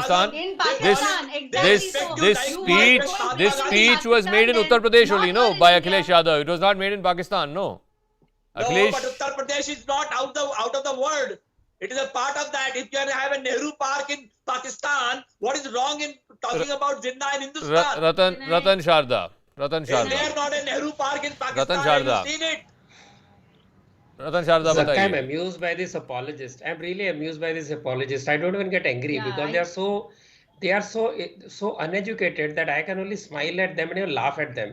Pakistan. In This Pakistan, exactly. this speech was made in Uttar Pradesh only, no, by Akhilesh Yadav. It was not made in Pakistan, no. No, Akhilesh, but Uttar Pradesh is not out of the world. It is a part of that. If you have a Nehru Park in Pakistan, what is wrong in talking about Jinnah in Hindustan? Ratan Sharda. Is there not a Nehru Park in Pakistan? Ratan Have Sharda. you seen it? Ratan Sharda, Zaka, I'm बताइए. amused by this apologist. I'm really amused by this apologist. I don't even get angry because they are so uneducated that I can only smile at them and even laugh at them.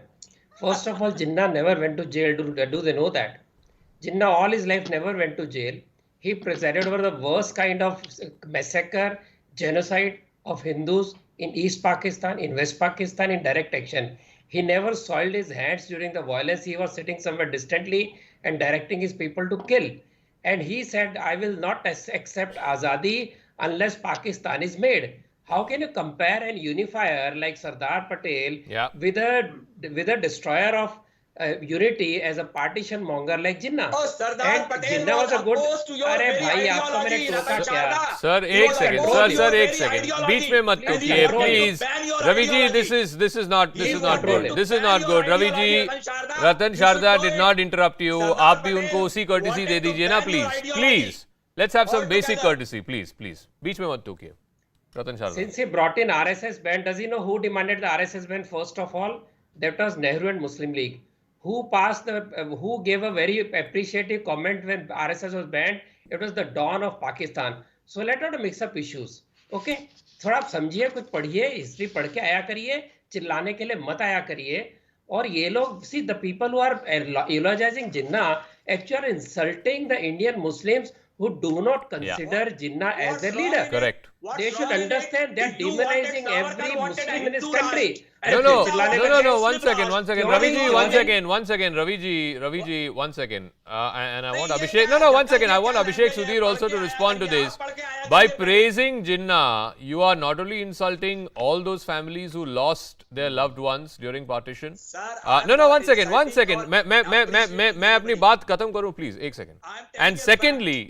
First of all, Jinnah never went to jail. Do they know that? Jinnah all his life never went to jail. He presided over the worst kind of massacre, genocide of Hindus in East Pakistan, in West Pakistan, in direct action. He never soiled his hands during the violence. He was sitting somewhere distantly and directing his people to kill. And he said, I will not accept Azadi unless Pakistan is made. How can you compare an unifier like Sardar Patel with a destroyer of unity as a partition monger like Jinnah? Oh, Sardar Patel Jinnah was opposed to your very ideology, Ratan Sharda. Sir, एक second. एक second. बीच में मत टोकिए, please. Ravi ji, this is not good. This is not good. Ravi ji, Ratan Sharda did not interrupt you. आप भी उनको उसी courtesy दे दीजिए ना, please. Please. Let's have some basic courtesy, please. बीच में मत टोकिए. Ratan Sharda. Since he brought in RSS ban, does he know who demanded the RSS ban first of all? That was Nehru and Muslim League. Who gave a very appreciative comment when RSS was banned? It was the dawn of Pakistan. So let not mix up issues. Okay? थोड़ा आप समझिए, कुछ पढ़िए, history पढ़ के आया करिए, चिल्लाने के लिए मत आया करिए. और ये लोग, see, the people who are eulogizing Jinnah actually are insulting the Indian Muslims who do not consider Jinnah as their leader. Correct. They should understand they are demonizing every Muslim in this country. No, one second. Ravi ji, one second. Ravi ji, one second. And I want Abhishek, one second. I want Abhishek Sudhir also to respond to this. By praising Jinnah, you are not only insulting all those families who lost their loved ones during partition. No, one second. मैं अपनी बात खत्म करूं, please. एक second. And secondly,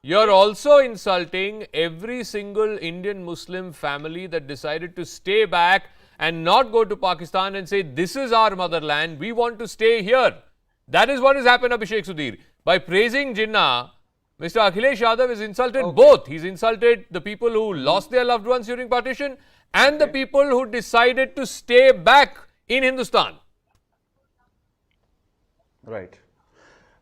you're also insulting every single Indian Muslim family that decided to stay back and not go to Pakistan and say, this is our motherland, we want to stay here. That is what has happened, Abhishek Sudhir. By praising Jinnah, Mr. Akhilesh Yadav has insulted both. He's insulted the people who lost their loved ones during partition and the people who decided to stay back in Hindustan. Right.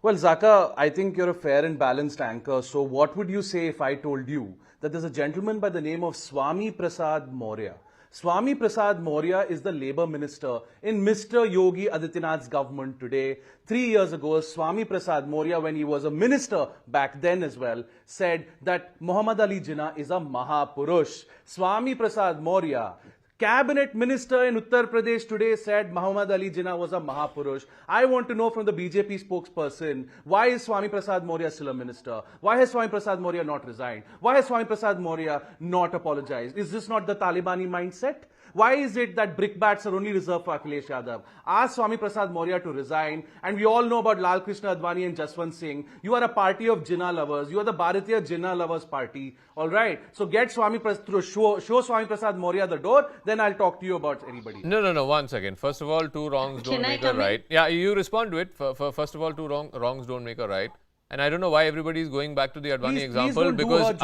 Well, Zaka, I think you're a fair and balanced anchor. So what would you say if I told you that there's a gentleman by the name of Swami Prasad Maurya? Swami Prasad Maurya is the Labour Minister in Mr. Yogi Adityanath's government today. 3 years ago, Swami Prasad Maurya, when he was a minister back then as well, said that Muhammad Ali Jinnah is a Mahapurush. Swami Prasad Maurya, Cabinet Minister in Uttar Pradesh today, said Muhammad Ali Jinnah was a Mahapurush. I want to know from the BJP spokesperson, why is Swami Prasad Maurya still a minister? Why has Swami Prasad Maurya not resigned? Why has Swami Prasad Maurya not apologized? Is this not the Talibani mindset? Why is it that brickbats are only reserved for Akhilesh Yadav? Ask Swami Prasad Maurya to resign. And we all know about Lal Krishna Advani and Jaswant Singh. You are a party of Jinnah lovers. You are the Bharatiya Jinnah lovers party. All right. So get Swami show Swami Prasad Maurya the door. Then I'll talk to you about anybody. No. One second. First of all, two wrongs don't make a right. Yeah, you respond to it. First of all, two wrongs don't make a right. And I don't know why everybody is going back to the Advani example because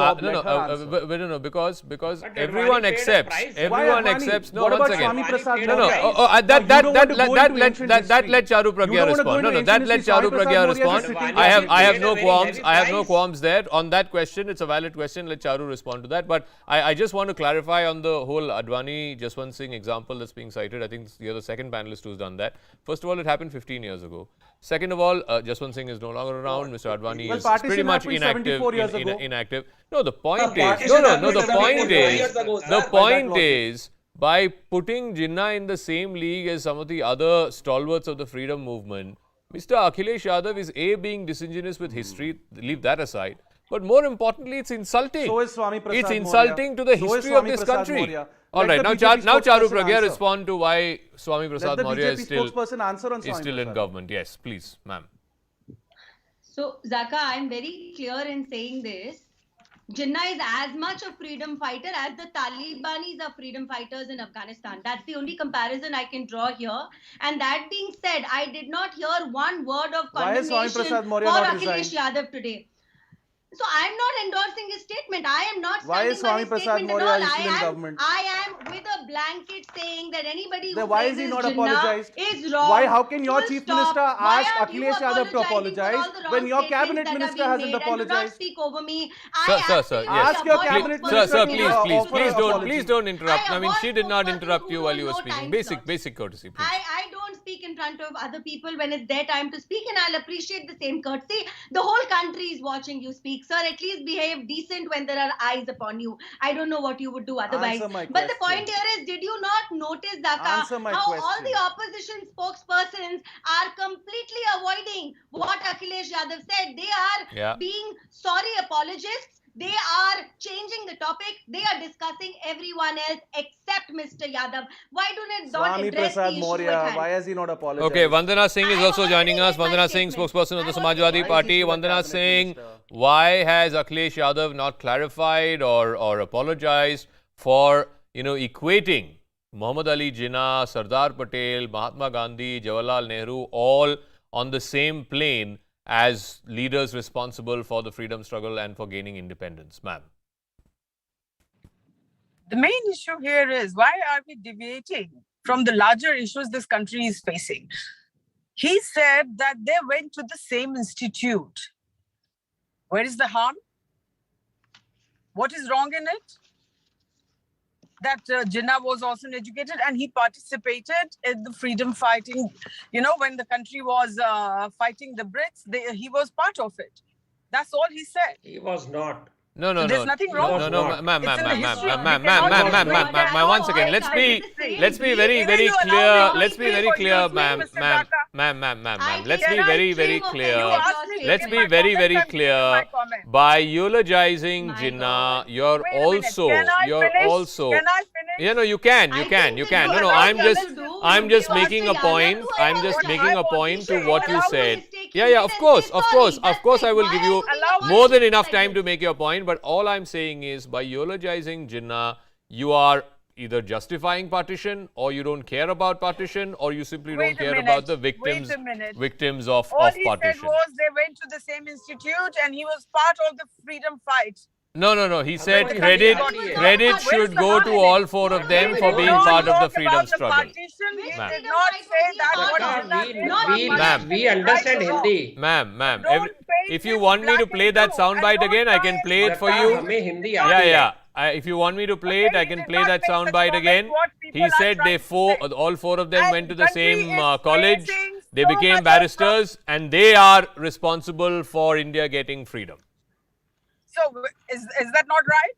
because everyone accepts. Everyone accepts. No, once again. That let Charu Pragya respond. That let Charu Pragya respond. I have no qualms. I have no qualms there on that question. It's a valid question. Let Charu respond to that. But I just want to clarify on the whole Advani Jaswant Singh example that's being cited. I think you're the second panelist who's done that. First of all, it happened 15 years ago. Second of all, Jaswant Singh is no longer around. Mr. Advani is pretty much inactive. No, the point is, the point is, by putting Jinnah in the same league as some of the other stalwarts of the freedom movement, Mr. Akhilesh Yadav is being disingenuous with history. Leave that aside. But more importantly, it's insulting. So is Swami Prasad It's insulting to the history of this country. All right, now Charu Pragya respond to why Swami Prasad Maurya is still in government. Yes, please, ma'am. So, Zaka, I'm very clear in saying this. Jinnah is as much a freedom fighter as the Talibanis are freedom fighters in Afghanistan. That's the only comparison I can draw here. And that being said, I did not hear one word of Why is Swami condemnation Prasad for Maurya not Akhilesh resigned? Yadav today. So I am not endorsing his statement. I am not Why is standing by Swami his Prasad statement Maurya at all. still in government? I am with a blanket saying that anybody who Then why is he praises not Jinnah apologized? is wrong. Why? How can your Full chief stop. minister Why ask are you Akhilesh Yadav to apologizing for all apologize the wrong when your statements cabinet that are minister being hasn't made? And do not apologized? speak over me. Sir, I sir, sir, absolutely yes. Ask your avoid cabinet full Sir, minister sir, to please, personal please, offer please an don't, apology. please don't interrupt. I mean, avoid she did not persons interrupt who you while know you were no speaking. time Basic, slots. basic courtesy, please. I don't speak in front of other people when it's their time to speak, and I'll appreciate the same courtesy. The whole country is watching you speak, sir. At least behave decent when there are eyes upon you. I don't know what you would do otherwise. Answer my But the question. point here is, did you not notice, Zaka, Answer my how all question. the opposition spokespersons are completely avoiding what Akhilesh Yadav said? They are Yeah. being sorry apologists. They are changing the topic. They are discussing everyone else except Mr. Yadav. Why do they not Swami address Prasad the issue Maurya, at hand? why has he not apologized? Okay, Vandana Singh is I also already joining us. made my Vandana Singh, statement. spokesperson of the I Samajwadi already made Party. my Vandana statement. Singh, Cabinet minister. why has Akhilesh Yadav not clarified or apologized for, equating Muhammad Ali Jinnah, Sardar Patel, Mahatma Gandhi, Jawaharlal Nehru, all on the same plane as leaders responsible for the freedom struggle and for gaining independence? Ma'am. The main issue here is, why are we deviating from the larger issues this country is facing? He said that they went to the same institute. Where is the harm? What is wrong in it? That Jinnah was also educated and he participated in the freedom fighting. When the country was fighting the Brits, he was part of it. That's all he said. He was not. No, no, So no. there's nothing wrong. No, with no, it. ma'am, It's in the history. ma'am. Once again, let's be very, very clear. Let's be very clear, ma'am. Let's be very, very clear. Let's be very, very clear. By eulogizing Jinnah, you're also. Can I finish? Yeah, no, you can. No, I'm just making a point. I'm just making a point to what you said. Yeah, of course, I will give you more than enough time to make your point. But all I'm saying is, by eulogizing Jinnah, you are either justifying partition, or you don't care about partition, or you simply don't care about the victims of All he said partition. was they went to the same institute and he was part of the freedom fight. No. He said How credit about the credit party? should go to all four of them for being part of the freedom struggle. We Ma'am. did not say that what Zaka, Jinnah did. Ma'am. we understand Right or wrong. Hindi. Ma'am, Don't paint if you it want me to black play and that blue, soundbite and again, I don't can try play it for Zaka, you. हमें हिंदी आती है. Yeah. If you want me to play it, Okay, I he can did play not that make such soundbite comments. again. What people He are said trying to say. all four of them And went to the country same is college. facing They so became much of barristers, and they are responsible for India getting freedom. So is that not right?